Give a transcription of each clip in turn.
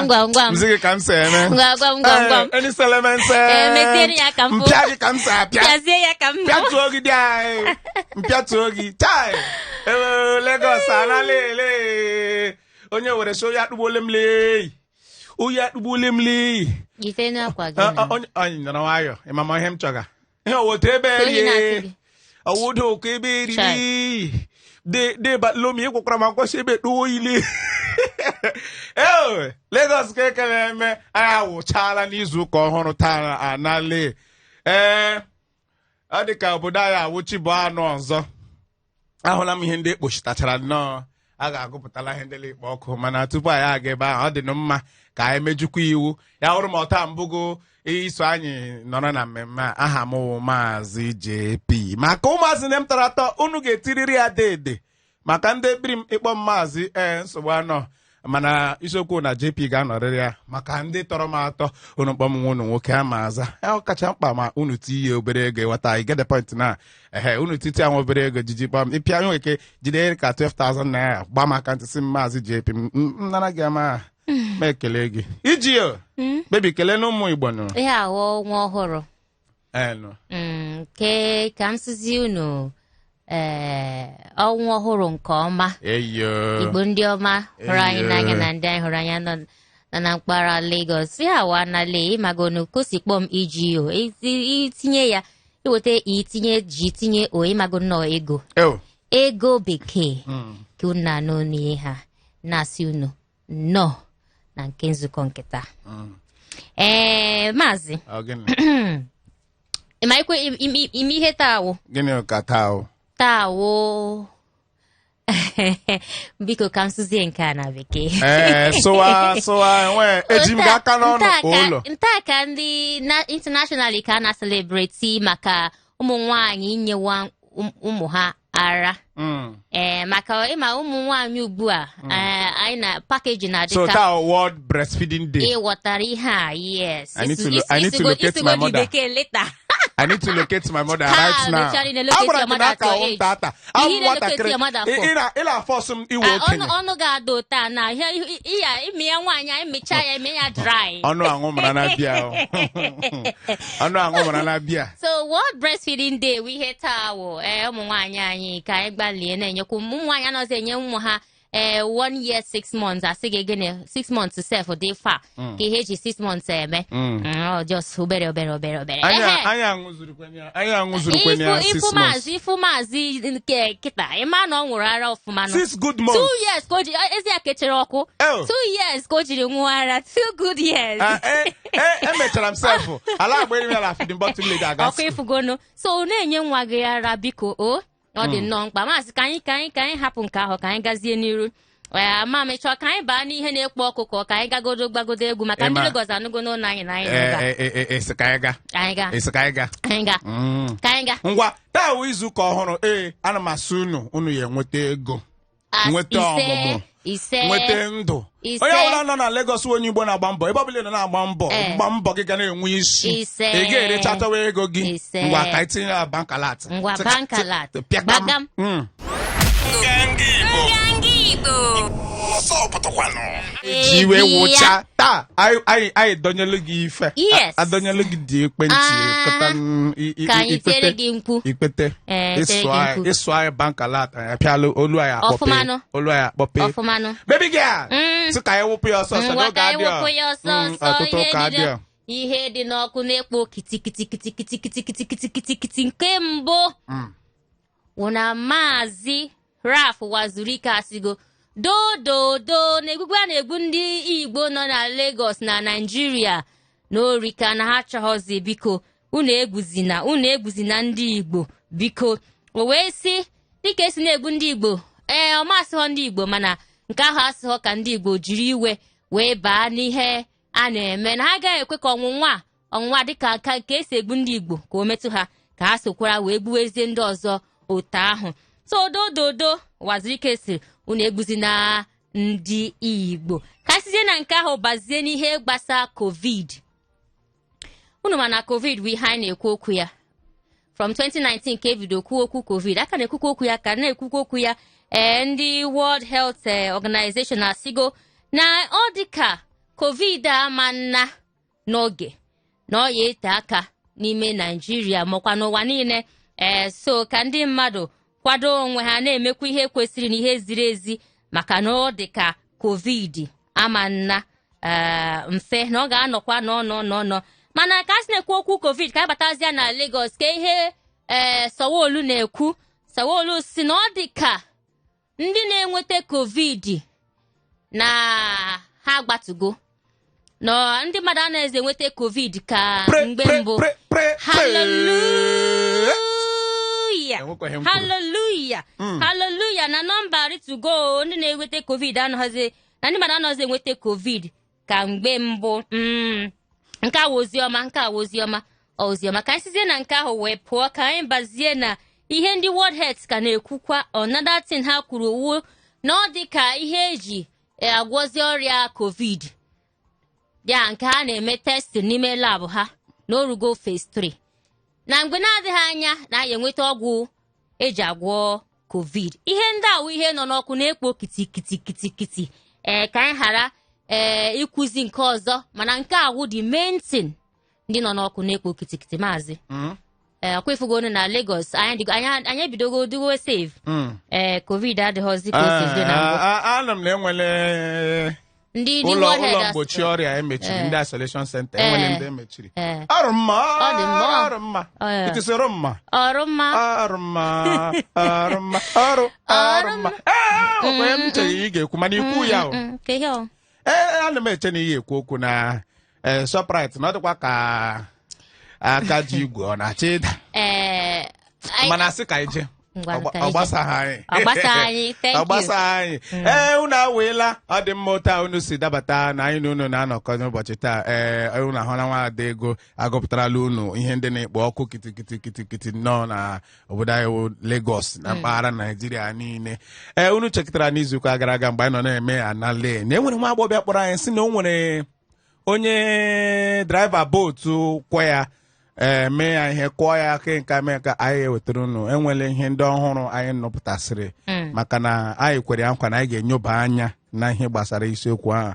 Ngwa. Mziki kamseme. Ngwa. Any selements. Meteri ya kampo. Mpiagi kamsa. Piazie ya kampo. Mpiatu ogi dia. Mpiatu ogi. Chai. Lagos analele. Onye were so ya dubole mle. O ya dubole mle. Ife na kwa gị. Onye na wayo. Mama hem choga. Ihe wotebe. Awodo keberi. De ba lomi ekwukwara ma kwasị ebe do ile. Lagos kekele me aya wụchala n'izu ụka ọhụrụ taa anale. Ọ dịka obodo anyị awụchi bụ anụ ọzọ. Ahụla m ihe ndị ekpochitachara nnọọ. A ga-agụpụtala ihe ndị ikpo ọkụ mana tupu anyị aga ebe ahụ ọ dị mma ka anyị mejukwa iwu. Ya hụrụ m ọta mbụgo iso anyị nọrọ na mmemme aha m Maazị JP. Maka ụmụazị na m tara atọ unu ga-etiriri ya dede. Maka ndị ebiri m ịkpọ Maazị nsogbu anọ mana isiokwu na JP ga-anọrịrị ya maka ndị tọrọ m atọ unu kpọm nwa unu nwoke ama aza ọ kacha mkpa ma unu tinye obere ego ịghọta I get the point na unu titi anwa obere ego jiji kpọm ịpịa anyị nweke jide ka 12,000 naira gba m aka ntị si Maazị JP nara gị ama ma ekele gị iji yo bebi kelee na ụmụ Igbo nụ ihe ahụ nwa ọhụrụ ke ka m sizi unu ọnwa ọhụrụ nke ọma Igbo ndị ọma hụrụ anyị n'anya na ndị anyị hụrụ anya nọ na mpaghara Lagos ya awa nale ịmagonu kosikpọm EGO itinye ya iweta itinye ji tinye o ịmagonu nọ ego bekee ka unu na-anụ n'ihe ha na-asị unu nọ na nke nzukọ nkịta Maazị ịma ikwe ime ihe taa gịnị ka taa Tawo biko ka m sụzie nke a na bekee sụwa nwe eji m gị aka n'ọnụ ụlọ nta ka ndị internationally ka a na-celebrate maka ụmụ nwaanyị inyewa ụmụ ha ara maka ịma ụmụ nwaanyị ugbu a anyị na package na-adịka so taa World Breastfeeding Day ịghọtara ihe a yes I need to locate my mother I need to locate my mother right now. Ila force m iwe okenye. Ọnụ ga-ada ụta na iya ime ya nwaanyị emecha ya eme ya dry. Ọnụ aṅụ mara na bịa. Ọnụ aṅụ mara na bịa. So World Breastfeeding Day we ihe taa wo ụmụ nwaanyị anyị ka anyị gbalie na-enyekwa ụmụ nwaanyị anọzi enye ụmụ ha 1 year 6 months asị gị gịnị 6 months self dị fa ka ihe ji 6 months eme just obere anyị aṅụzurukwenye ya 6 months ifu maazị nke kịta ịma na ọ nwụrụ ara ọfụma 6 good months 2 years ka o ji ezi ya kechere ọkụ 2 years ka o jiri nwụọ ara 2 good years emechara m self ala agba eri ala feeding bottle leg aga ọkụ ifugonu so na-enye nwa gị ara biko ọ dị nnọọ mkpa Maazị ka anyị hapụ nke ahụ ka anyị gazie n'iru ma mechọọ ka anyị baa n'ihe na-ekpo ọkụkọ ka anyị gbagodo egwu maka ndị Lagos anụgo n'ụlọ anyị na anyị ga ngwa taa wụ izu ụka ọhụrụ ana m asị unu ya enweta ego nweta ọmụmụ nweta ndụ onye ọbụla nọ na Lagos onye Igbo na-agba mbọ ebe ọbụla na-agba mbọ gị ga na-enwe isi ị ga-erechatawa ego gị ngwa ka itinye ya bankalat bagam jiwe wụcha taa anyị dọnyelu gị ife adọnyelu gị dị ekwentị ka anyị tiere gị mkpu ikpete ịsụ anyị bankalat anyị apịala olu anyị akpọpe baby girl sị ka anyị wụpụ ya ọsọ ọsọ ihe dị n'ọkụ na-ekpo kitikitikitikitikitikitikitikitikiti nke mbụ wụ na Maazị Ralph Wazurike asigo dododo na-egwugwu a na-egwu ndị Igbo nọ na Lagos na Nigeria n'orika na ha chọghọzi biko unu egbuzina ndị Igbo biko o wee sị dịka esi na-egbu ndị Igbo ọ masịghọ ndị Igbo mana nke ahụ asịghọ ka ndị Igbo jiri iwe wee baa n'ihe a na-eme na ha agaghị ekwe ka ọnwụnwa dịka aka ka esi egbu ndị Igbo ka o metụ ha ka ha sokwara wee gbuwezie ndị ọzọ otu ahụ so dododo Wazirike sịrị unu egbuzina ndị Igbo ka sizie na nke ahụ bazie n'ihe gbasa COVID unu ma na COVID bụ ihe anyị na-ekwu okwu ya from 2019 ka ebido kwuo okwu COVID aka na-ekwukwa okwu ya ka na-ekwukwa okwu ya ndị World Health Organization asigo na ọ dịka COVID ama nna n'oge na ọ ya ete aka n'ime Naijiria makwa n'ụwa niile so ka ndị mmadụ kwado onwe ha na-emekwa ihe kwesịrị na ihe ziri ezi maka na ọ dịka COVID ama nna mfe na ọ ga-anọkwa n'ọnọ mana ka a sị na-ekwu okwu COVID ka abatazia na Lagos ka ihe Sanwo-Olu na-ekwu. Sanwo-Olu si na ọ dịka ndị na-enweta COVID na ha gbatugo na ndị mmadụ anaghịzi enweta COVID ka mgbe mbụ. Hallelujah na nọmba ritugo ndị na-enweta COVID anọghịzi na ndị mmadụ anaghịzi enweta COVID ka mgbe mbụ. Nke a oziọma oziọma ka anyị sizie na nke ahụ wee pụọ ka anyị bazie na ihe ndị World Health ka na-ekwukwa another thing ha kwuru wu na ọ dị ka ihe eji agwọzi ọrịa COVID ya nke ha na-eme testing n'ime lab ha na orugo phase 3 na mgbe na-adịghị anya na ya enweta ọgwụ eji agwọ COVID. Ihe ndị awụ ihe nọ n'ọkụ na-ekpo kiti ka anyị ghara ịkwụzi nke ọzọ mana nke awụ dị main thing ndị nọ n'ọkụ na-ekpo kiti maazị ọkwa ifugonu na Lagos anyị ebidogo dugo save COVID adịghọzi ka o si dị na mbụ. Anọ m na enwele ndị ụlọ mgbochi ọrịa emechiri ndị isolation center enwele ndị emechiri ọrụ mma itisoro mma ọrụ mma onye m chere ị ga-ekwu mana ikwu ya ana m eche na ihe ekwu okwu na Shoprite na ọ dịkwa ka aka ji igwe ọ na-achọ ịda mana asị ka ije ọgbasa anyị unu aweela ọ dị mma ụta unu si dabata na anyị na unu na-anọkọ n'ụbọchị taa unu ahụla Nwaada Ego agụpụtarala unu ihe ndị na-ekpo ọkụ kitikiti nọ na obodo anyị Lagos na mpaghara Naijiria niile. Unu chekịtara n'izuụka gara aga mgbe anyị nọ na-eme anale na enwere nwa agbọghọ kpọrọ anyị si na o nwere onye draiva bootu kwọ ya mee ya ihe kụọ ya aka nka mee ka anyị ewetara unu enwele ihe ndị ọhụrụ anyị nọpụtasịrị maka na anyị kwere ya nkwa na anyị ga-enyoba anya na ihe gbasara isiokwu ahụ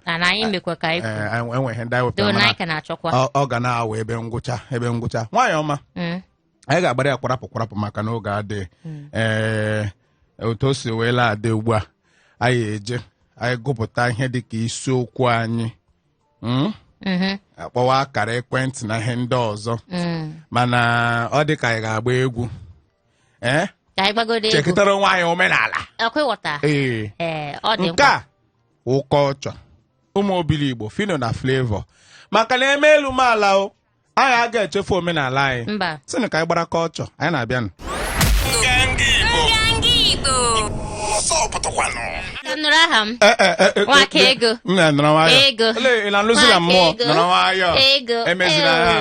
enwe ihe ndị anyị wepụtara ọ ga na-awa ebe ngwụcha nwaanyị ọma anyị ga-agbara ya kwarapụ maka na oge adịghị otu o si weela adị ugbu a anyị gụpụta ihe dịka isiokwu anyị akpọwa akara ekwentị na ihe ndị ọzọ mana ọ dị ka anyị ga-agba egwu chekịtara nwaanyị omenala nke a ụkọchọ ụmụ obili Igbo Fino na Flavor maka na eme elu maala o anyị a ga-echefu omenala anyị sịnụ ka anyị gbara kọlchọ anyị na-abịanụ nụrụ aha m Nwaka Ego ị na-alụzila mmụọ nọrọ nwayọọ emezina ha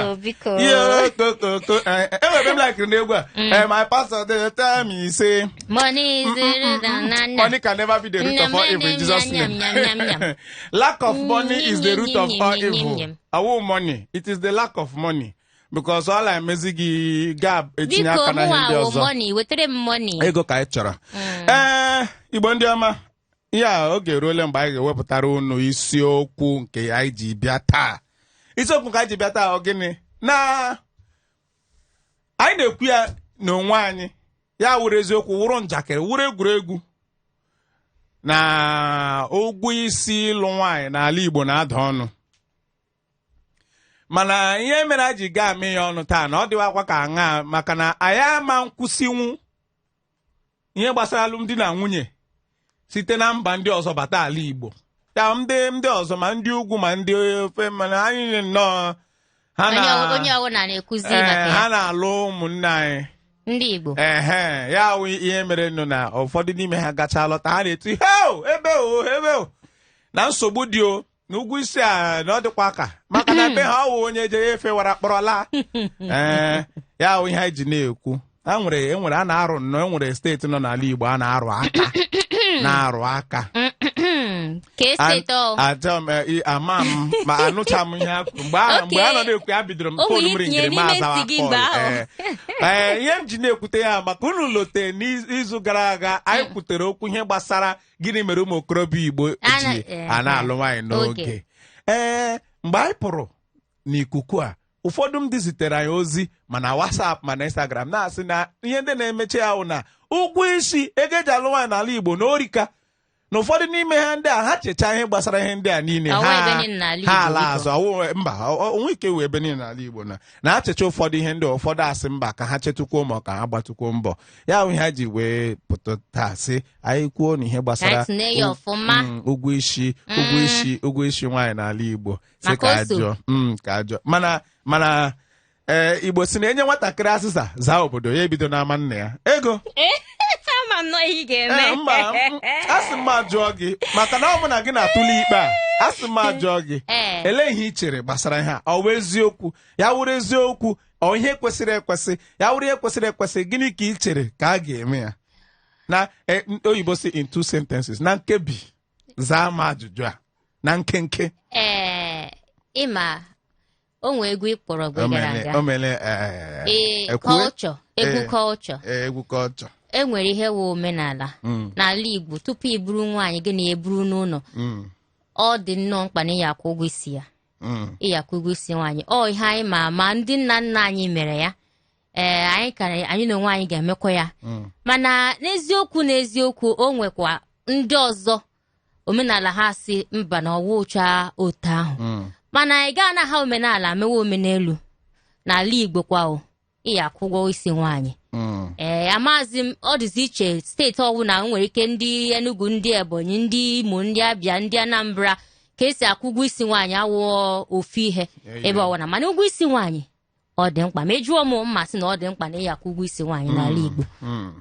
enwere m lakịrị n'egwu a my pastor dey tell me say money can never be the root of all evil in Jesus' name. Lack of money is the root of all evil. Awu money, it is the lack of money. Because all I mezighị gab etinye aka na ihe ndị ọzọ ego ka anyị chọrọ. Igbo ndị ọma ya oge eruole mgbe anyị ga-ewepụtara unu isiokwu nke anyị ji bịa taa. Isiokwu nke anyị ji bịa taa ọ gịnị na anyị na-ekwu ya n'onwe anyị ya wuru eziokwu wụrụ njakịrị wụrụ egwuregwu na ụgwọ isi ịlụ nwaanyị n'ala Igbo na-ada ọnụ mana ihe mere a ji gaa amị ya ọnụ taa na ọ dịwakwa ka aṅa maka na anyị ama nkwụsịnwu ihe gbasara alụmdi na nwunye site na mba ndị ọzọ bata ala Igbo ya ndị ọzọ ma ndị ugwu ma ndị ofe mana anyị nnọọ ha na-alụ ụmụnne anyị ndị Igbo ya wụ ihe mere nụ na ụfọdụ n'ime ha gacha lọta ha na-eti ebe na nsogbu dị o na ugwu isi a na ọ dịkwa aka maka na be ha ọwụ onye je efe wara kpọrọla ya wụ ihe anyị ji na-ekwu enwere a na-arụ nnọọ enwere steeti nọ n'ala Igbo a na-arụ aka Ka esi eto. Ama m ma anụcha m ihe akụ mgbe a nọ na-ekwu ya bidoro m fon m ringiri ma azawa kọl. Ihe m ji na-ekwute ya maka unu lote n'izu gara aga anyị kwutere okwu ihe gbasara gịnị mere ụmụ okorobịa Igbo ji a na-alụ nwaanyị n'oge. Mgbe anyị pụrụ n'ikuku a ụfọdụ ndị zitere anyị ozi mana WhatsApp mana Instagram na-asị na ihe ndị na-emechi ya hụ na ụgwọ isi ego eji alụ nwaanyị n'ala Igbo na orika na ụfọdụ n'ime ha ndị a ha checha ihe gbasara ihe ndị a niile ha ala azụ mba onwe ike wee ebe niile n'ala Igbo na ha checha ụfọdụ ihe ndị ụfọdụ asị mba ka ha chetukwuo ma ka ha gbatukwuo mbọ ya hụ ha ji wee pụta taa sị anyị kwuo na ihe gbasara ụgwọ isi nwaanyị n'ala Igbo sị ka ajọ mana Igbo si na enye nwatakịrị asịsa zaa obodo ya ebido n'ama nna ya ego mba asị m ajụọ gị maka na ọ bụ na gị na-atụle ikpe a asị m ajụọ gị elee ihe i chere gbasara ihe a ọ bụ eziokwu ya wụrụ eziokwu ọ ihe kwesịrị ekwesị ya wụrụ ihe kwesịrị ekwesị gịnị ka i chere ka a ga-eme ya na oyibo si in 2 sentences na nkebi zaa m ajụjụ a na nkenke ịma o nwee egwu ịkpọrọ gara aga egwu kọlchọ enwere ihe wụ omenala n'ala Igbo tupu i buru nwaanyị gị na eburu n'ụlọ ọ dị nnọọ mkpa na ịyakwụ ụgwọ isi ya ịyakwụ ụgwọ isi nwaanyị ọ ihe anyị ma ndị nna nna anyị mere ya anyị na onwe anyị ga-emekwa ya mana n'eziokwu o nwekwa ndị ọzọ omenala ha si mba na ọwụcha otu ahụ mana anyị gaa na ha omenala mewe omenelu n'ala Igbo kwa ịyakwụ ụgwọ isi nwaanyị amazi m ọ dịzi iche steeti ọbụla nwere ike ndị Enugu ndị Ebonyi ndị Imo ndị Abịa ndị Anambra ka esi akwụ ụgwọ isi nwaanyị awụọ ofu ihe ebe ọwụna mana ụgwọ isi nwaanyị ọ dị mkpa ma ejuo m mmasị na ọ dị mkpa na ịyakwụ ụgwọ isi nwaanyị n'ala Igbo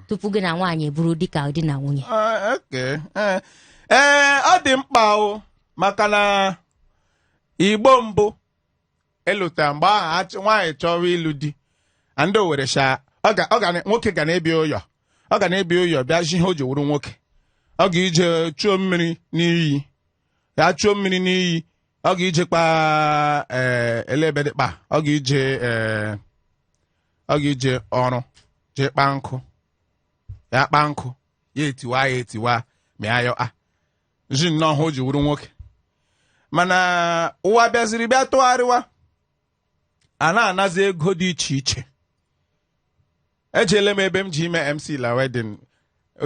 tupu gị na nwaanyị eburu dịka di na nwunye ọ dị mkpa maka na Igbo mbụ elụta mgbe ahụ nwaanyị chọrọ ịlụ di ndị Owerri nwoke ga na-ebi ụyọ ọ ga na-ebi ụyọ bịa ji ihe o ji wuru nwoke ọ ga-ije chụọ mmiri n'iyi ya chụọ mmiri n'iyi ọ ga-ijekpa elebedịkpa ọ ga-ije ọrụ jee kpaa nkụ ya kpaa nkụ ya etiwa ma ya yọ ji nnọọ ha o ji wuru nwoke mana ụwa bịaziri bịa tụgharịwa a na-anazi ego dị iche iche ejeele m ebe m ji ime MC la wedding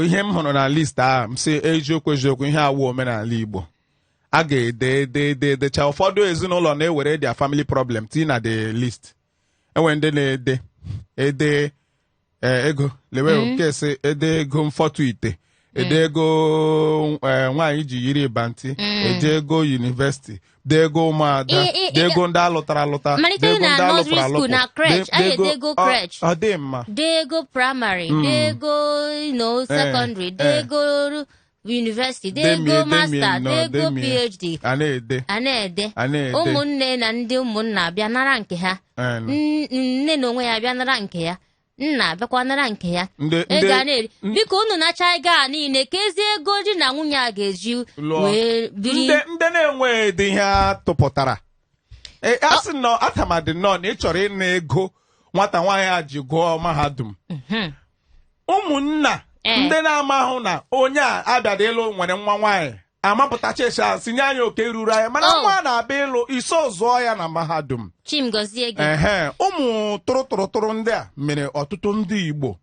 ihe m hụrụ na list ahụ m sị eziokwu ihe awụ omenala Igbo a ga-edecha ụfọdụ ezinụlọ na-ewere their family problem tii na the list enwe ndị na-ede ego lewe nkesi ede ego mfọtụ ite ede ego nwaanyị ji yiri ịbanti ede ego university de ego ụmụada de ego ndị alụtara alụta de ego ndị alụpụrụ alụpụ ọ dị mma de ego primary de ego secondary de ego university de ego master de ego PhD a na-ede ụmụnne na ndị ụmụnna abịa nara nke ha nne na onwe ya bịa nara nke ya nna abịakwa nara nke ya ego a na-eri biko unu nacha ego a niile ka ezi ego di na nwunye a ga-eji wee biri ndị na-enweghị dị ihe a tụpụtara asị nọ atamadị nọ na ị chọrọ ịna ego nwata nwaanyị a ji gụọ mahadum ụmụnna ndị na-amahụ na onye a abịada ịlụ nwere nwa nwaanyị amapụtacha esi sinye anyị oke ruru anyị mana nwa na-abịa ịlụ iso zụọ ya na mahadum Chimgozie gị ụmụ tụrụtụrụ ndị a mere ọtụtụ ndị Igbo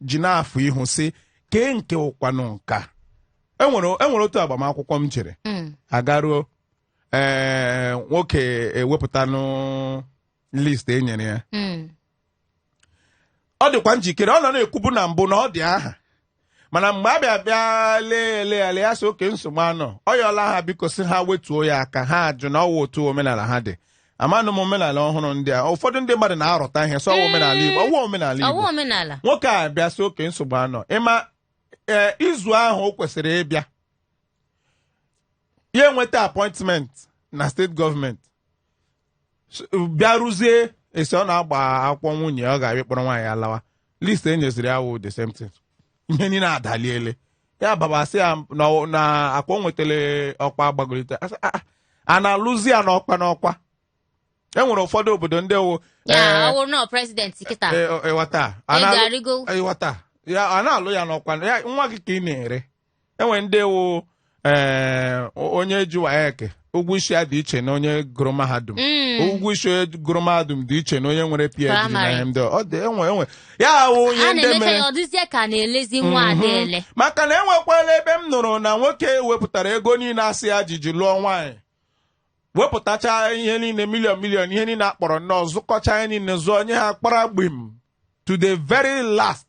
ji n'afọ ihu si kee nke ụkwanụ nka enwere otu agbamakwụkwọ m jere agaruo nwoke ewepụtanụ list e nyere ya ọ dịkwa njikere ọ nọ na-ekwubu na mbụ na ọ dị aha mana mgbe a bịa lee ya sị oke nsogbu anọ ọ yọọla ha biko si ha wetuo ya aka ha ajụ na ọwa otu omenala ha dị amanụ m omenala ọhụrụ ndị a ụfọdụ ndị mmadụ na-arọta ihe sọ omenala Igbo ọwa omenala Igbo nwoke a bịa sị oke nsogbu anọ ịma izu ahụ o kwesịrị ịbịa ya enweta appointment na steeti gọọmenti bịa rụzie esi ọ na-agba akwụkwọ nwunye ọ ga-abịa kpọrọ nwaanyị alawa list e nyeziri awụ the same thing ihe niile adaliele ya babasị ya na akwa nwetara ọkwa gbagolite a na-alụzi ya n'ọkwa enwere ụfọdụ obodo ndị ewu ya ọwụrụ na president kịta ịghọta ya a na-alụ ya n'ọkwa ya nwa gị ka ị na-ere enwere ndị ewu onye ji WAEC ụgwọ isi ya dị iche na onye gụrụ mahadum ụgwọ isi onye gụrụ mahadum dị iche na onye nwere PhD na MD ọ dị enwe ya onye ndị mere ọ dịzie ka na-elezi nwa adele maka na enwekwala ebe m nụrụ na nwoke wepụtara ego niile asị ya jiji lụọ nwaanyị wepụtacha ihe niile milion ihe niile akpọrọ nnọọ zụkọcha ihe niile zụọ onye ha kpara gbim to the very last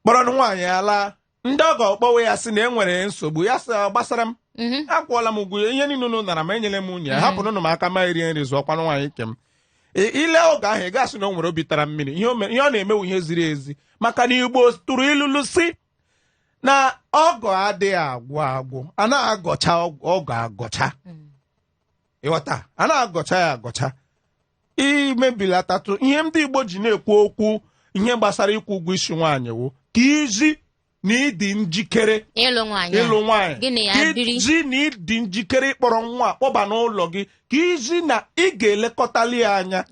kpọrọ nwaanyị ala ndị ọgọ kpọwe ya sị na enwere nsogbu ya sị gbasara m akwụọla m ụgwọ ihe niile unu nara ma enyere m nwunye ya hapụrụ unu m aka ma rie nri zụọkwanụ nwaanyị ike m ile oge ahụ ị gasị na o nwere obi tara mmiri ihe ọ na-emewu ihe ziri ezi maka na Igbo tụrụ ilulu si na ọgọ adịghị agwụ a na-agọcha ọgọ agọcha ịghọta a na-agọcha ya agọcha imebilatatụ ihe ndị Igbo ji na-ekwu okwu ihe gbasara ịkwụ ụgwọ isi nwaanyị wụ ka iji na ịdị njikere ịlụ nwaanyị ji na ịdị njikere ịkpọrọ nwa akpọba n'ụlọ gị ka iji na ị ga-elekọtali ya anya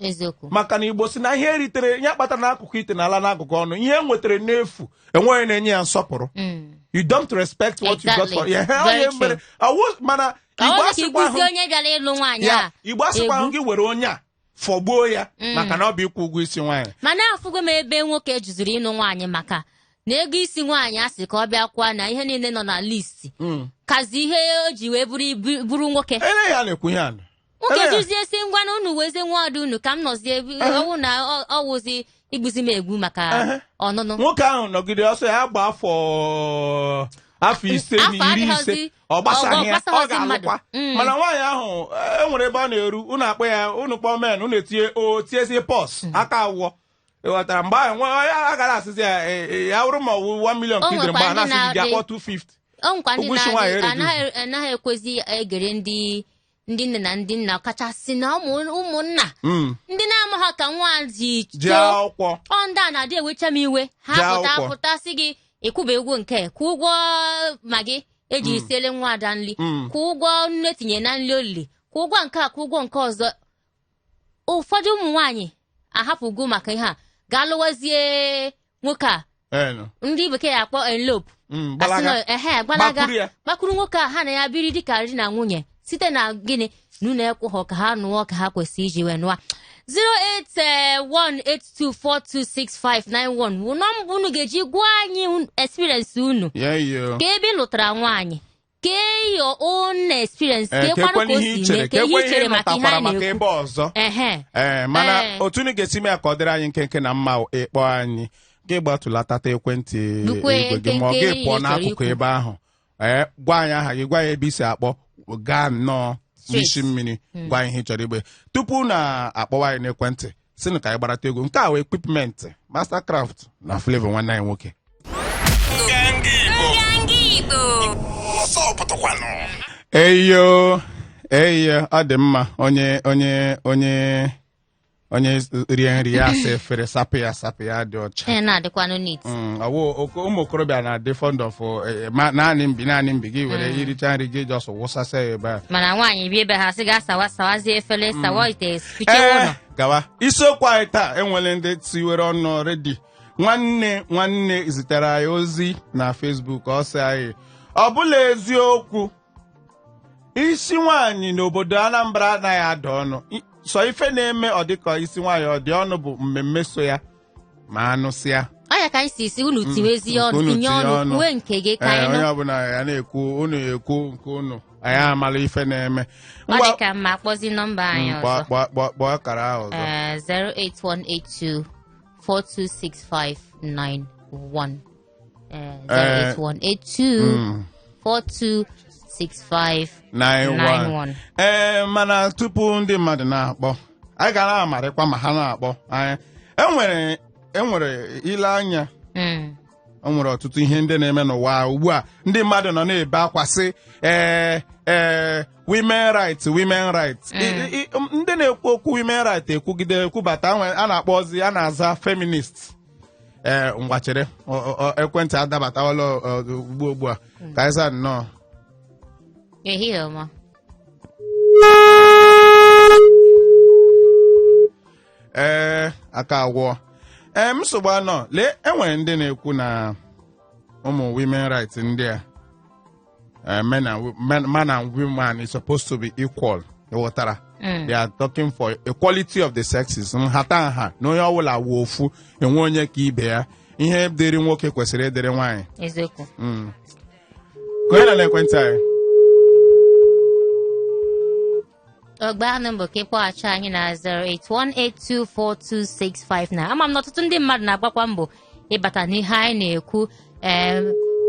maka na Igbo si na ihe eritere ya kpatara n'akụkụ ite na ala n'akụkụ ọnụ ihe nwetara n'efu enweghị na-enye ya nsọpụrụ you don't respect what you got for onye mere mana Igbo asịkwa ahụ gị were onye a fọgbuo ya maka na ọ bụ ịkwụ ụgwọ isi nwaanyị mana afụgo m ebe nwoke jụziri ịnụ nwaanyị maka na ego isi nwaanyị asị ka ọ bịakwa na ihe niile nọ na listi kazi ihe o ji wee bụrụ nwoke nwoke jụzie si ngwa na unu wezie nwa ọdụ unu ka m nọzie ọwụ na ọwụzi igbuzi m egbu maka ọnụnụ nwoke ahụ nọgide ọsọ ya gba afọ ise na 50 ọ gbasaghị ya ọ ga-alụkwa mana nwaanyị ahụ enwere ebe ọ na-eru unu akpọ ya unu kpọọ men unu tiezie pọs aka awụọ ịghọtara mgbe ahụ a gara asịzi ya wụrụ ma ọwụ 1 million ka idere mgbe a na-asị gị akpọ 250 ụgwọ isi nwaanyị anaghị ekwezi egere ndị nne na ndị nna kachasị na ụmụnna ndị na-amaghị ka nwa ji akwụkwọ ndị a na-adị ewecha m iwe ha pụtasị gị ịkwụba egwu nke kwụ ụgwọ ma gị eji isiele nwa ada nri kwụ ụgwọ nne tinye na nri olili kwụ ụgwọ nke a kwụ ụgwọ nke ọzọ ụfọdụ ụmụ nwaanyị ahapụgo maka ihe a ga-alụwazie nwoke a ndị bekee ya akpọ elope gbalaga gbakwuru nwoke a ha na ya biri dịka di na nwunye site na gịnị na unu ekwughọ ka ha nụọ ka ha kwesịrị iji wee nụọ 08182426591 wụ nọmba unu ga-eji gwa anyị experience unu ka ebe lụtara nwaanyị ka your own experience ka ekwanụ ka o si mee ka ihe chere maka ihe a na-ekwu mana otu unu ga-esi mee ka ọ dịrị anyị nkenke na mma ịkpọ anyị gị gbatụlatata ekwentị igwe gị ma ọ gị pụọ n'akụkụ ebe ahụ gwa anyị aha gị gwa ya ebe isi akpọ gaa nnọọ n'isi mmiri gwa ihe ị chọrọ igbe tupu na-akpọwa anyị n'ekwentị sịnụ ka anyị gbarata egwu nke a wee equipment Mastercraft na Flavor nwanne anyị nwoke eyo ọ dị mma onye rie nri ya asa efere sapụ ya dị ọcha ụmụ okorobịa na-adị fond of naanị mbi gị were iricha nri gị jọs wụsasa ya ebe a mana nwaanyị bi ebe ha sị ga sawazie efere sawa ite fiche ụlọ gawa isiokwu anyị taa enwere ndị tiwere ọnụ redi nwanne zitere anyị ozi na Facebook ọ sị anyị ọ bụla eziokwu isi nwaanyị n'obodo Anambra anaghị ada ọnụ sọ ife na-eme ọ dịka isi nwaanyị ọ dị ọnụ bụ mmemme so ya ma anụsịa ọnya ka anyị si isi unu tiwezi ọnụ tinye ọnụ kwue nke gị ka anyị onye ọbụla ya na-ekwu unu ekwu nke unu anyị amala ife na-eme ọ dị ka mma akpọzi nọmba anyị ọzọ kpọọ akara ahụ ọzọ 08182426591 08182426591 mana tupu ndị mmadụ na-akpọ anyị ga na-amarịkwa ma ha na-akpọ anyị enwere ile anya o nwere ọtụtụ ihe ndị na-eme n'ụwa ugbu a ndị mmadụ nọ na-ebe akwa sị women rights ndị na-ekwu okwu women rights ekwubata a na-akpọzi a na-aza feminist ngwa chere ekwentị adabatawala ugbu a ka anyị saa nnọọ ehihie ọma aka agwọ nsogbu anọ lee enwere ndị na-ekwu na ụmụ women rights ndị a man and woman is supposed to be equal. They are talking for equality of the sexes. Nha na onye ọbụla wụ ofu enwe onye ka ibe ya ihe dịrị nwoke kwesịrị ịdịrị nwaanyị. Eziokwu. Kọọ na ekwentị anyị. Ọgba nọmba ka ịkpọghachi anyị na 08182422659. Ama m na ọtụtụ ndị mmadụ na-agbakwa mbọ ịbata n'ihe anyị na-ekwu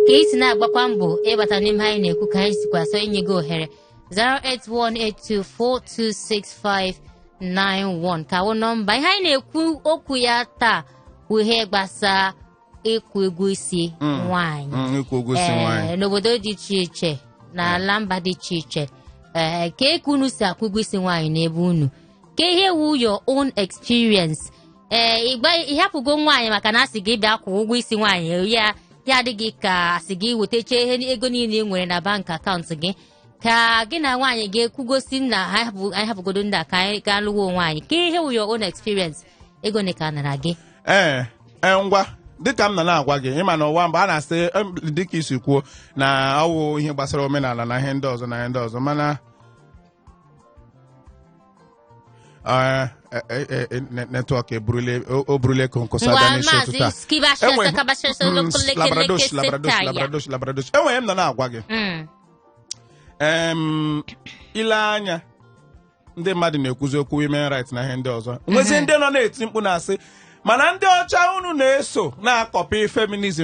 ka isi na-agbakwa mbọ ịbata n'ime anyị na-ekwu ka anyị sikwa so inye gị ohere 08182426591 ka wụ nọmba ihe anyị na-ekwu okwu ya taa bụ ihe gbasa ịkwụ ụgwọ isi nwaanyị n'obodo dị iche iche na ala mba dị iche iche ka eke unu si akwụ ụgwọ isi nwaanyị n'ebe unu ka ihe wu your own experience ịhapụgo nwaanyị maka na asị gị bịa kwụ ụgwọ isi nwaanyị ya adịghị ka asị gị wetacha ihe ego niile ị nwere na bank akaụntụ gị ka gị na nwaanyị ga-ekwugosi na anyị hapụgodo ndị a ka anyị gaa lụwa nwaanyị ka ihe wu your own experience ego ne ka nara gị ngwa dịka m na-agwa gị ịma na ụwa mgbe a na-asị dịka isi kwuo na ọwụ ihe gbasara omenala na ihe ndị ọzọ mana netwọk eburule konkosa n'isi ụtụtụ labradosh enweghị m na-agwa gị ile anya ndị mmadụ na-ekwuzi okwu women rights na ihe ndị ọzọ nwezi ndị nọ na-eti mkpu na-asị mana ndị ọcha unu na-eso na-akọpi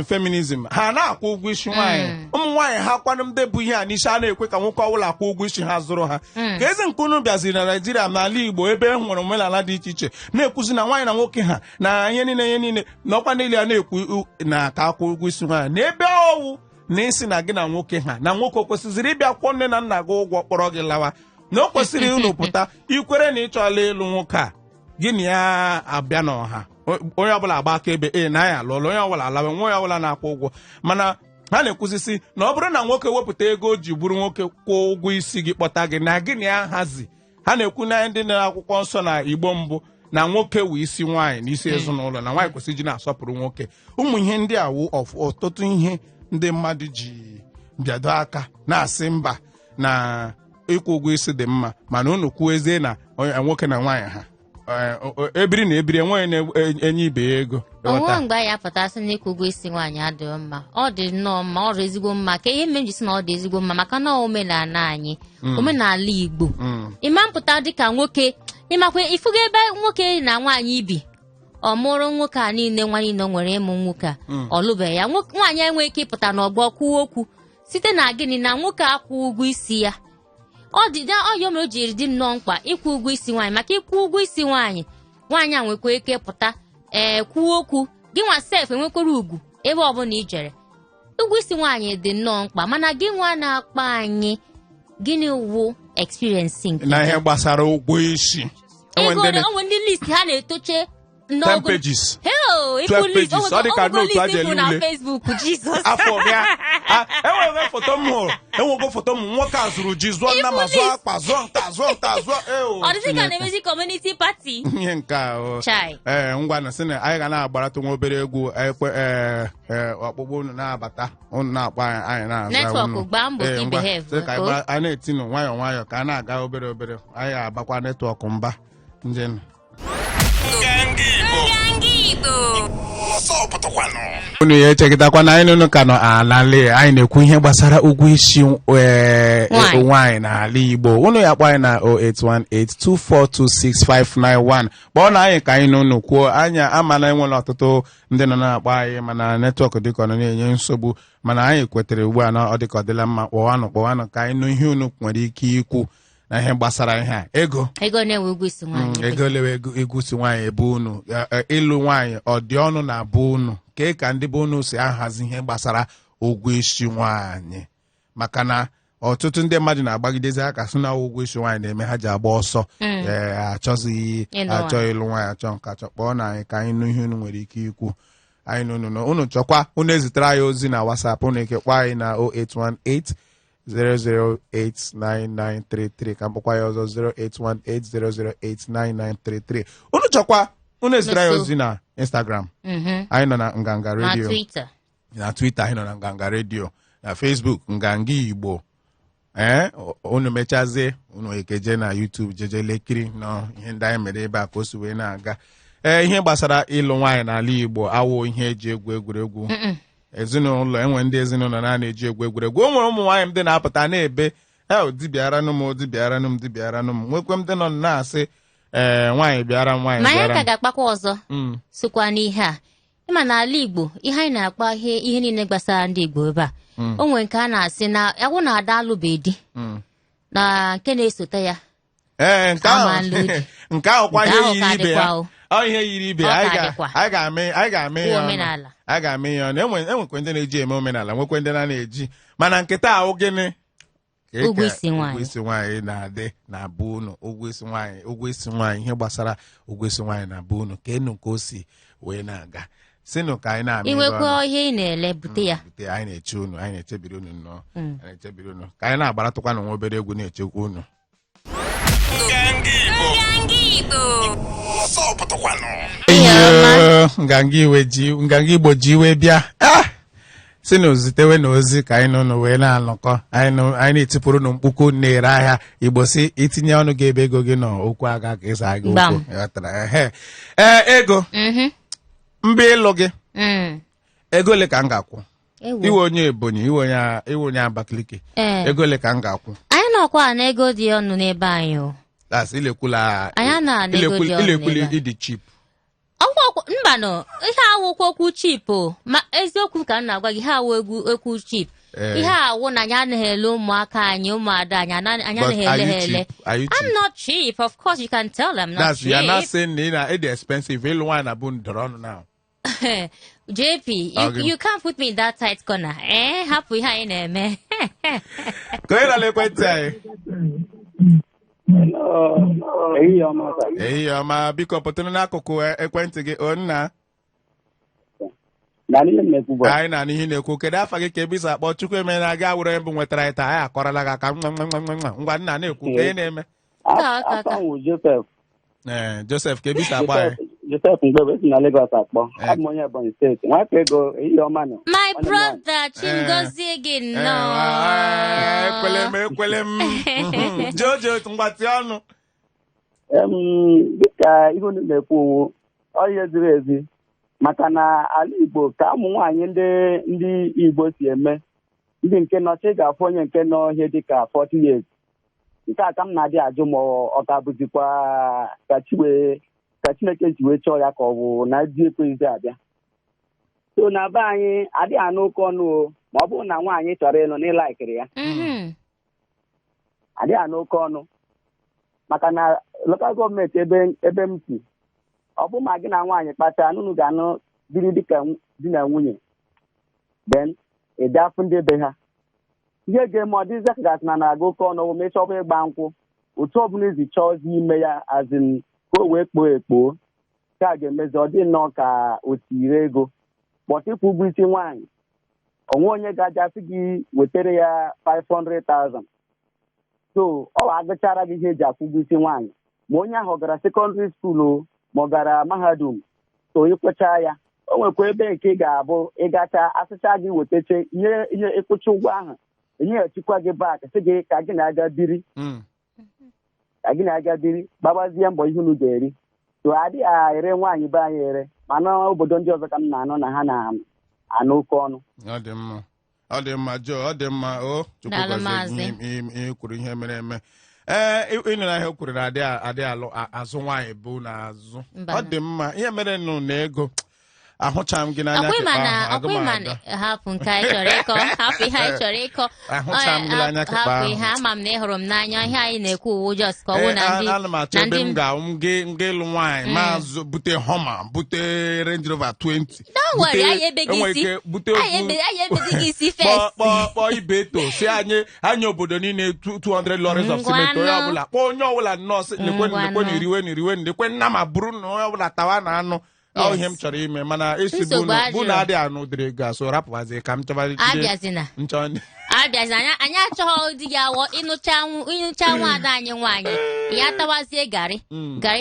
feminism ha na-akwụ ụgwọ isi nwaanyị ụmụ nwaanyị ha kwanụ ndị bụ ihe a n'isi a na-ekwe ka nwoke ọbụla akwụ ụgwọ isi ha zụrụ ha ka ezi nke unu bịaziri na Naịjirịa n'ala Igbo ebe e nwere omenala dị iche iche na-ekwuzi na nwaanyị na nwoke ha na ihe niile na ọkwa niile a na-ekwu na ka akwụ ụgwọ isi nwaanyị na ebe ọwụ na isi na gị na nwoke ha na nwoke o kwesịziri ịbịa kwụọ nne na nna gị ụgwọ kpọrọ gị lawa na o kwesịrị unu pụta ikwere na ị chọọla ịlụ nwoke a gị na ya abịa n'ọha onye ọbụla agba aka ebe na ya alụọla onye ọbụla alawa nwa onye ọbụla na-akwụ ụgwọ mana ha na-ekwuzisi na ọ bụrụ na nwoke wepụta ego o ji bụrụ nwoke kwụọ ụgwọ isi gị kpọta gị na gị na ya hazi ha na-ekwu na ndị na-akwụkwọ nsọ na Igbo mbụ na nwoke wụ isi nwaanyị na isi ezinụlọ na nwaanyị kwesịrị iji na-asọpụrụ nwoke ụmụ ihe ndị a wụ ọtụtụ ihe ndị mmadụ ji bịado aka na-asị mba na ịkwụ ụgwọ isi dị mma mana unu kwuezie na nwoke na nwaanyị ha ebiri na ebiri enweghị na-enye ibe ya ego ọnwa mgbe anyị apụtasị na ịkwụ ụgwọ isi nwaanyị adịghị mma ọ dị nnọọ mma ọ dị ezigbo mma ka ihe m ji sị na ọ dị ezigbo mma maka na omenala anyị omenala Igbo ịma mpụta dịka nwoke ịmakwa ifugo ebe nwoke na nwaanyị ibi ọ mụrụ nwoke a niile nwa niile nwere ịmụ nwoke a ọ lụbeghị ya nwaanyị enweghị ike ịpụta n'ọgbọ kwuo okwu site na gịnị na nwoke akwụ ụgwọ isi ya ọ dị ọyọ mere o jiri dị nnọọ mkpa ịkwụ ụgwọ isi nwaanyị maka ịkwụ ụgwọ isi nwaanyị a nwekwa ike pụta kwuo okwu gị nwa sef enwekwara ugwu ebe ọbụla i jere ụgwọ isi nwaanyị dị nnọọ mkpa mana gị nwa na-akpa anyị gịnị wụ experience nke na ihe gbasara ụgwọ isi onwe ndị list ha na-etoche 10 pages 12 pages ọ dị ka notu a jere na ule Facebook Jesus afọ bịa enwere foto m hụrụ enwego foto m nwoke a zụrụ ji zụọ nna ma zụọ akpa zụọ nta ọ dịzị ka na-emezi community party ihe nke a ngwa na sị na anyị ga na-agbarata nwa obere egwu ọkpụkpụ unu na-abata unu na-akpọ anyị na-aza netwọk gbaa mbọ ka ibehave a na-etinu nwayọọ nwayọọ ka a na-aga obere anyị ga-agbakwa netwọk mba njenụ unu ya echekịtakwa na anyị nụnụ ka nọ alali anyị na-ekwu ihe gbasara ụgwọ isi nwaanyị n'ala Igbo unu ya kpọ anyị na 08182426591 kpọọ na anyị ka anyị nụnụ kwuo anya ama na enwere ọtụtụ ndị nọ na-akpọ anyị mana netwọk dịka ọ na-enye nsogbu mana anyị kwetere ugbu a na ọ dịka ọ dịla mma kpọwanụ ka anyị nụ ihe unu nwere ike ikwu na ihe gbasara ihe a ego na-enwe ụgwọ isi nwaanyị ego lewe ego isi nwaanyị ebe unu ịlụ nwaanyị ọ dị ọnụ na bụ unu ka ndị bụ unu si ahazi ihe gbasara ụgwọ isi nwaanyị maka na ọtụtụ ndị mmadụ na-agbagidezi aka sị na ụgwọ isi nwaanyị na-eme ha ji agba ọsọ achọghị ịlụ nwaanyị achọ nke achọ kpọọ na anyị ka anyị nụ ihe unu nwere ike ikwu anyị nụnụ unu chọkwa unu ezitere anyị ozi na WhatsApp unu ekekwa anyị na 0818 0089933 ka mkpọkwa ya ọzọ 08180089933 unu chọkwa unu ezitere anyị ozi na Instagram anyị nọ na Nganga Radio na Twitter anyị nọ na Nganga Radio na Facebook Nganga Igbo unu mechazie unu ekeje na YouTube jeje lekiri nọ ihe ndị anyị mere ebe a ka o si wee na-aga ihe gbasara ịlụ nwaanyị n'ala Igbo awụ ihe eji egwu egwuregwu ezinụlọ enwe ndị ezinụlọ na-eji egwu egwuregwu o nwere ụmụ nwaanyị ndị na-apụta na-ebe dibịaranụ m nwekwe ndị nọ na-asị nwaanyị bịara nwaanyị ma ya ka ga-akpakwa ọzọ sokwa n'ihe a ịma n'ala Igbo ihe anyị na-akpa ihe niile gbasara ndị Igbo ebe a o nwere nke a na-asị na agwụ na-ada alụbeghị di na nke na-esote ya nke ahụkwa ihe yiri ibe ya ihe yiri ibe anyị ga-ame ya ọnụ enwekwe ndị na-eji eme omenala nwekwe ndị na-eji mana nkịta ahụ gịnị ụgwọ isi nwaanyị na-adị na be unu ụgwọ isi nwaanyị ihe gbasara ụgwọ isi nwaanyị na be unu ka enu ka o si wee na-aga sinụ ka anyị na-amị inwekwa ihe ị na-ele bute ya anyị na-eche unu anyị na-echebiri unu nnọọ ka anyị na-agbaratụkwa na nwa obere egwu na-echekwa unu Nganga Igbo ji iwe bịa si na ozitewe na ozi ka anyị n'ụlọ wee na-alụkọ anyị na-etipụrụ na mkpuku na-ere ahịa Igbo si itinye ọnụ gị ebe ego gị nọ okwu aga ka ịsa gị okwu ego mba ịlụ gị ego ole ka m ga-akwụ iwe onye Ebonyi iwe onye Abakaliki ego ole ka m ga-akwụ anyị nọkwa na ego dị ọnụ n'ebe anyị ilekwula ịdị chip mbanụ ihe awụkwa okwu chip ma eziokwu ka m na-agwa gị ha awụ ekwu chip ihe awụ na anyị anaghị ele ụmụaka anyị ụmụada anyị anaghị ele ha ele I'm not cheap, of course you can tell them not cheap. You're not saying it's expensive. Ịlụ nwaanyị na bụ ndọrọ now. JP, you can't put me in that tight corner. Hapụ ihe anyị na-eme. Ka ị na-ele ekwentị anyị. Ehihie ọma biko pụtụrụ n'akụkụ ekwentị gị onna anyị na n'ihe na-ekwu kedu afa gị ka ebe isi akpọ Chukwu eme na aga were mbụ nwetara anyị taa anyị akọrọla gị aka ngwa nna na-ekwu ka ị na-eme Joseph ka ebe isi akpọ anyị Joseph Mgbebe si na Lagos akpọ abụ m onye Ebonyi steeti nwaka ego ehihie ọma nọ my brother Chingozie gị nnọọ ekwele m Jojo mgbatị ọnụ dịka ihe unu na-ekwu owu ihe ziri ezi maka na ala Igbo ka ụmụ nwaanyị ndị Igbo si eme ndị nke nọchi ga-afụ onye nke nọ ihe dịka 40 years nke a ka m na-adị ajụ ma ọ ka bụzikwa ka Chineke ji wee chọọ ya ka ọ bụ na di ekweghịzi abịa so na be anyị adịghị anụ oke ọnụ ma ọ bụrụ na nwaanyị chọrọ ịnụ n'ịlaikiri ya adịghị anụ oke ọnụ maka na lokal gọọmenti ebe m si ọ bụ ma gị na nwaanyị kpachaa unu ga-anụ biri dịka di na nwunye then ịdị afụ ndị be ha ihe ga-eme ọ dịzi ka na na-aga oke ọnụ mechọba ịgba nkwụ otu ọbụla izi chọọzi ime ya azin ka o wee kpoo ekpoo ka a ga-emezi ọ dị nnọọ ka o tiri ego kpọta ịkwụ ụgwọ isi nwaanyị onwe onye ga-ajasị gị wetara ya 500,000 so ọ agụchara gị ihe eji akwụ ụgwọ isi nwaanyị ma onye ahụ gara sekọndịrị skuulu ma ọ gara mahadum so ịkwecha ya o nwekwa ebe nke ị ga-abụ ịgacha asịcha gị wetache ihe ịkwụcha ụgwọ ahụ enyeghachikwa gị bak sị gị ka gị na-aga biri gbabazie mbọ ihe unu ga-eri so adịghị ere nwaanyị be anyị ere mana obodo ndị ọzọ ka m na-anụ na ha na-anụ oke ọnụ ọ dị mma Joe ọ dị mma o Chukwu kwuru ihe mere eme ịnụ na ihe o kwuru na adị alụ azụ nwaanyị bụ na azụ ọ dị mma ihe mere nụ na ego ahụcha m gị n'anya hapụ nke anyị chọrọ ịkọ hapụ ihe anyị chọrọ ịkọ hapụ ihe ama m na ị hụrụ m n'anya ihe anyị na-ekwu uwe jos ka ọ bụ na ndị ana m achọ ebe m ga ịlụ nwaanyị maazụ bute Homa bute Range Rover 20 kpọọ Ibeto si anyị obodo niile 200 lorries of cement onye ọbụla kpọọ onye ọbụla nọọsụ nekwe na iriwe ndekwe nna ma bụrụ na onye ọbụla tawa na anụ ọ ihe m chọrọ ime mana esi Nsogbu bụ na adịrọ. adị anụ dịrị ego so rapụwazi ka m chọba Abịazina. Anyị achọghị di gị awọ ịnụcha nwaada anyị nwaanyị ya tawazie garị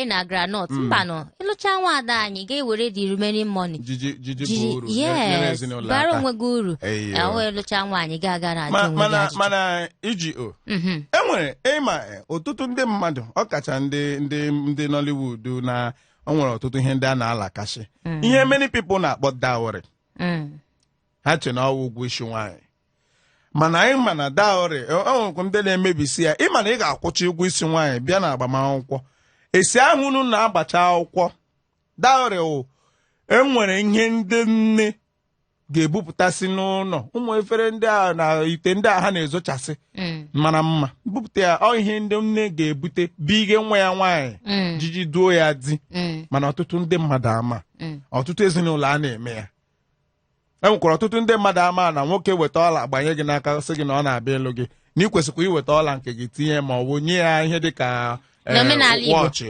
na granọt mbanụ ịlụcha nwaada anyị ga-ewere the remaining money jiji bụ uru nyere yes ezinụlọ bara aka. onwe gị uru Eyo. ya wee lụcha nwaanyị ga-aga na ajụ onwe gị ajụjụ. mana iji enwere ịma ọtụtụ ndị mmadụ ọkacha ndị Nollywood na o nwere ọtụtụ ihe ndị a na-alakashi ihe many people na-akpọ dowry ha che na ọwụ ụgwọ isi nwaanyị mana anyị ma na dowry onwekwa ndị na-emebisi ya ịma na ị ga-akwụcha ụgwọ isi nwaanyị bịa na agbamakwụkwọ esi ahụ unu na-agbacha akwụkwọ dowry wụ enwere ihe ndị nne ga-ebupụtasị n'ụlọ ụmụ efere ndị a na ite ndị a ha na-ezochasị mara mma bupụta ya ọ ihe ndị nne ga-ebute bige nwa ya nwaanyị jiji duo ya di mana ọtụtụ ndị mmadụ ama ọtụtụ ezinụlọ a na-eme ya enwekwara ọtụtụ ndị mmadụ ama na nwoke weta ọla gbanye gị n'aka sị gị na ọ na-abịa ịlụ gị na ị kwesịkwa iweta ọla nke gị tinye ma ọ bụ nye ya ihe dịka N'omenala Igbo. wọchị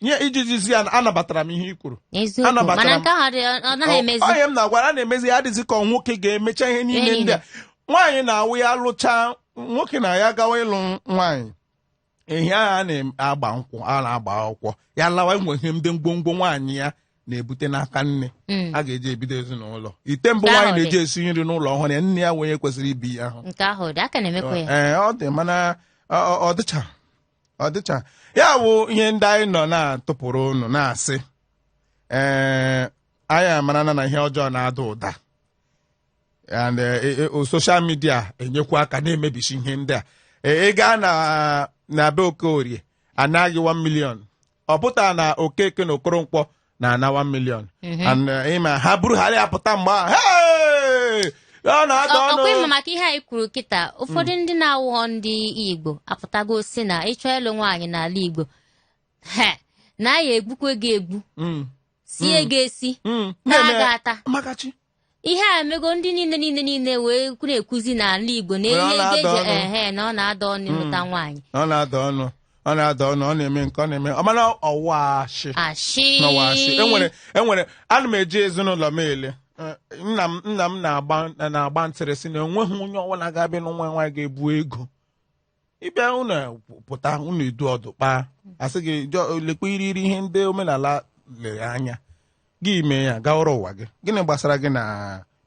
nye iji jizi ya anabatara m ihe i kwuru eziokwu mana nke ahụ ọ naghị emezi onye m na-agwara na-emezi ya adịzi ka nwoke ga-emecha ihe niile ndị a nwaanyị na-awụ ya lụcha nwoke na ya gawa ịlụ nwaanyị ehi ahụ a na-agba nkwụ a na-agba akwụkwọ ya lawa enweghị ndị ngwongwo nwaanyị ya na-ebute n'aka nne a ga-eji ebido ezinụlọ ite mbụ nwaanyị na-eji esi nri n'ụlọ ọhụrụ ya nne ya wenye kwesịrị ibi ya ahụ nke ahụ dị aka na-emekwa ya ọ dị mana ọ dịcha ya bụ ihe ndị anyị nọ na-atụpụrụ unu na-asị anyị amarana na ihe ọjọọ na-ada ụda and soshal midia enyekwa aka na-emebisi ihe ndị a ị gaa na be Okorie anaghị 1 million ọ pụtara na Okeke na Okoronkwọ na-ana 1 million and ịma ha buru ha apụta mgbe ọ na-ada ọnụ ọkwa ịma maka ihe anyị kwuru kịta ụfọdụ ndị na-awụghọ ndị Igbo apụtago si na ịchọ ịlụ nwaanyị n'ala Igbo na ya egbukwe gị egbu sie gị esi na-aga ata ihe a emego ndị niile wee na-ekwuzi n'ala Igbo na ihe ga-eji na ọ na-ada ọnụ ịlụta nwaanyị ọ na-ada ọnụ ọ na-eme nke ọ na-eme ọmana ọwa ashị enwere ana m eji ezinụlọ m ele nna m na-agba ntịrị si na enweghị onye ọbụla ga-abịa n'nwa nwaanyị ga-ebu ego ịbịa unu pụta unu edu ọdụ kpaa asị gị lekwa iri ihe ndị omenala lere anya gị mee ya gawara ụwa gị gịnị gbasara gị na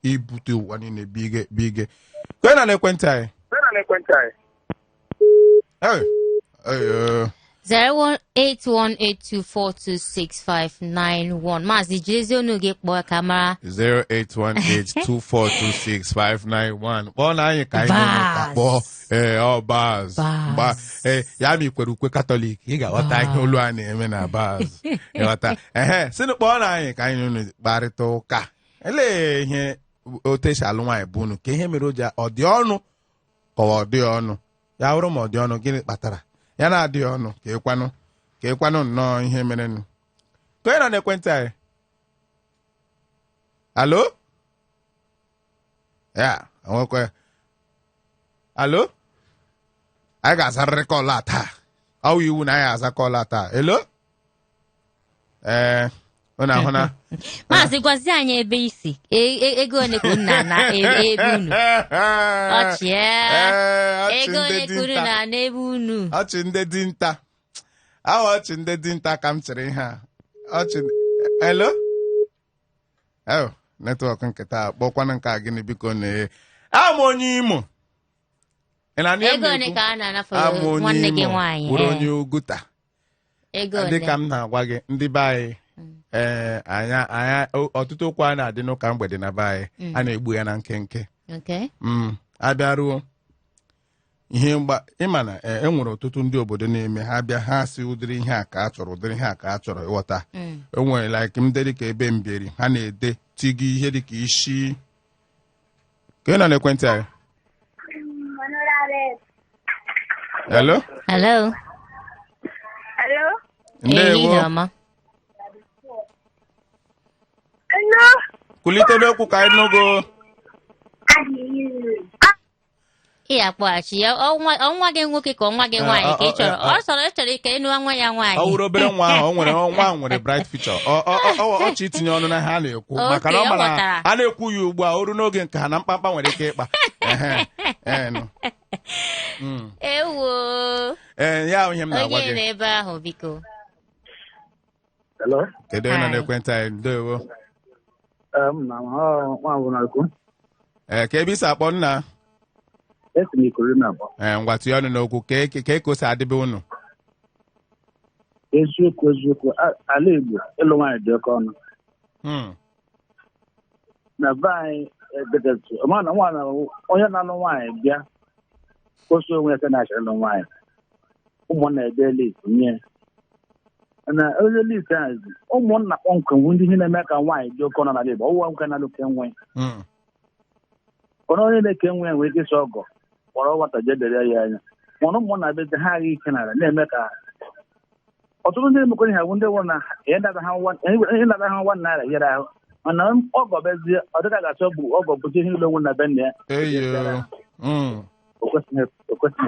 ibute ụwa niile bige kwe na ekwentị anyị 08182426591 Maazị jirizi onu gị kpọọ ka mara 08182426591 kpọọ na anyị ka anyị kpọọ Baz ya ma ikwere ukwe Katọlik ị ga-aghọta ihe olu a na-eme na Baz ịghọta sịnụ kpọọ na anyị ka anyị unu kparịta ụka elee ihe otesi alụ nwaanyị bụ unu ka ihe mere o ji ọ dị ọnụ ka ọ dị ọnụ ya hụrụ ma ọ dị ọnụ gịnị kpatara ya na-adịghị ọnụ ka ịkwanụ nnọọ ihe merenụ ka onye nọ n'ekwentị anyị alo ya nwekwe alo anyị ga-azarịrị kọlụ a taa ọ wụ iwu na anyị aza kọlụ a taa elo ọ na-ahụ na Maazị gwazi anyị ebe isi ego one kwuru na ebe unu ọchị ego one kwuru na n'ebe unu ọchị ndị dinta ahụ ọchị ndị dinta ka m chịrị ihe a ọchị elo netwọk nketa kpọkwana nke a gịnị biko na ama onye Imo ego one ka a na-anafe nwanne gị nwaanyị bụrụ onye Uguta ego one dịka m na-agwa gị ndị be anyị anya ọtụtụ okwu a na-adị n'ụka mgbede na be anyị a na-egbu ya na nkenke abịaruo ihe ịma na enwere ọtụtụ ndị obodo na-eme ha bịa ha si ụdịrị ihe a ka a chọrọ ụdịrị ihe a ka a chọrọ ịghọta enwere like ndị dịka ebe mberi ha na-ede tigi ihe dịka isi ka ị nọ n'ekwentị anyị hello ndewo kulite n'okwu ka anyị nụgo ị akpọghachi ya ọnwa gị nwoke ka ọnwa gị nwaanyị ka ị chọrọ ọ chọrọ ka ịnụ nwa ya nwaanyị ọ wụrụ obere nwa ahụ nwa nwere bright future ọchị itinye ọnụ na ha a na-ekwu maka na ọ mara a na-ekwu ya ugbu a oru n'oge nke ha na mkpamkpa nwere ike ịkpa ewo ya ihe m na-agwa gị onye n'ebe ahụ biko kedu onye nọ n'ekwentị anyị ndewo ka ebe isi akpọ nna ngwa tinye ọnụ n'okwu ka eko si adịbe unu eziokwu ala Igbo ịlụ nwaanyị dị oke ọnụ na be anyị ededetu mana onye na-alụ nwaanyị bịa kwụsị onwe ya na-achọ ịlụ nwaanyị ụmụnna ebe list nye na onye list ahụ ụmụnna kpọmkwem ndị ihe na-eme ka nwaanyị dị oke ọnụ n'ala Igbo ọwụwa nwoke na-alụ ke nwe ọnụ onye na-eke nwe nwere ike isi ọgọ kpọrọ nwata jedere ya anya mana ụmụnna be ha agha ike n'ala na-eme ka ọtụtụ ndị emekọrọ ha bụ ndị nwụrụ na ịnada ha $1 yere ahụ mana ọgọ bezie ọ dịka ga-achọ bụ ọgọ bụta ihe ụlọ nwe na be nna ya o kwesịghị ekwesị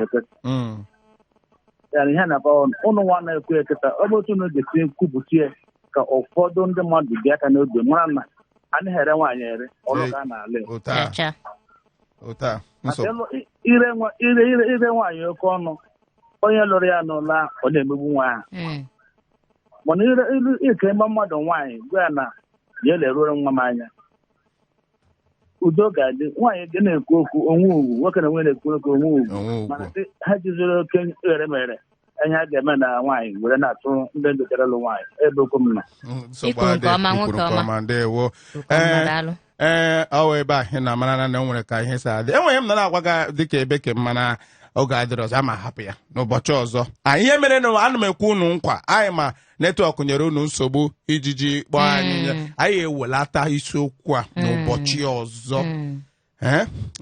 yana ihe na-aba ụnụ nwa na-ekwu eketa ọ bụ otu unu ga-esi kwupụta ya ka ụfọdụ ndị mmadụ dị aka n'obi mara na anaghị ere nwaanyị ere ọrụ ka a na-ala ire nwaanyị oke ọnụ onye lụrụ ya n'ụlọ ọ na-emegbu nwa ahụ mana ike mgba mmadụ nwaanyị gwa ya na ya leruoro nwa m anya udo ga-adị nwaanyị dị na-ekwu okwu onwe ugwu nwoke na nwe na-ekwu okwu onwe ugwu mana ha jiziri oke ghere mere ihe a ga-eme na nwaanyị were na-atụ ndị ndotere lụ nwaanyị ebe okwu m ọ ebe ahụ na amara na nwere ka ihe si adị enweghị m na na-agwa gị dịka ebe ke mmana oge adịrị ọzọ ama hapụ ya n'ụbọchị ọzọ ihe mere na ana m ekwu unu nkwa anyị ma netwọk nyere unu nsogbu ijiji kpọọ anyị ewelata isiokwu a n'ụbọchị ọzọ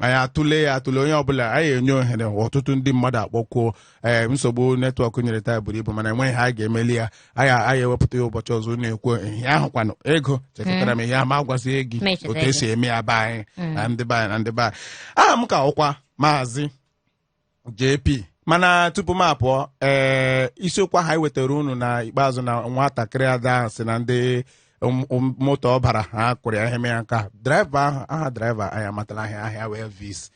anyị atụle onye ọbụla anyị enye ohere ọtụtụ ndị mmadụ akpọkwuo nsogbu netwọk nyere taa buru ibu mana enweghị ha ga-emeli ya anyị ewepụta ya ụbọchị ọzọ na-ekwu ihe ahụ kwanụ ego chekọtara m ihe ama agwazie gị otu esi eme ya be anyị na ndị be anyị aha m ka ọkwa maazị JP mana tupu m apụọ isiokwu ahụ anyị wetara unu na ikpeazụ na nwatakịrị ada ahụ si na ndị moto ọ bara ha kụrụ ya ihe ya nka draiva ahụ aha draiva anyị amatala ahịa wee vis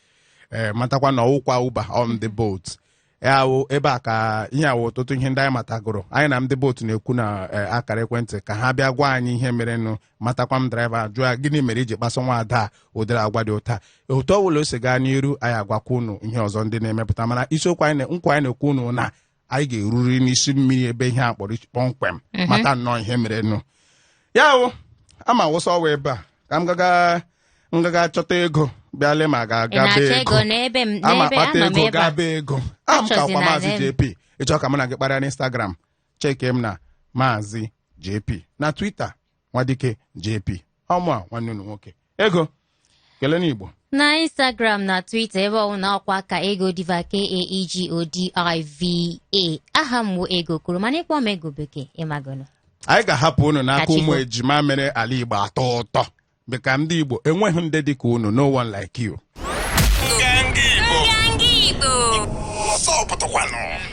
matakwa na ọwụkwa uber on the boat ya wụ ebe a ka ihe awụ ọtụtụ ihe ndị anyị matagoro anyị na ndị boat na-ekwu na akara ekwentị ka ha bịa gwa anyị ihe merenụ matakwa m draiva jụọ ya gịnị mere iji kpaso nwa ada ụdịrị agwa dị ụta otu ọbụla o si gaa n'iru anyị agwakwa unu ihe ọzọ ndị na-emepụta mana isiokwu nkwa anyị na-ekwu unu na anyị ga-eruri n'isi mmiri ebe ihe a kpọrọ kpọmkwem mata nnọọ ihe merenụ ya wụ ama wụsa ọwa ebe a ka m gaga chọta ego bịale ma ga-aga be ego ama kpata ego gaa be ego aha m ka kwa maazị JP ịchọ ka m na gị kparịa n'Instagram cheke m na maazị JP na Twitter nwadike JP ọmụ nwanne unu nwoke ego kelee n'Igbo na Instagram na Twitter ebe ọwụ na ọkwa ka ego diva KAEGODIVA aha m wụ ego kwuru mana ịkpọ m ego bekee ịmagono anyị ga-ahapụ unu n'aka ụmụ ejima mere ala Igbo atọ ụtọ beka ndị Igbo enweghị ndị dị ka unu no one like you.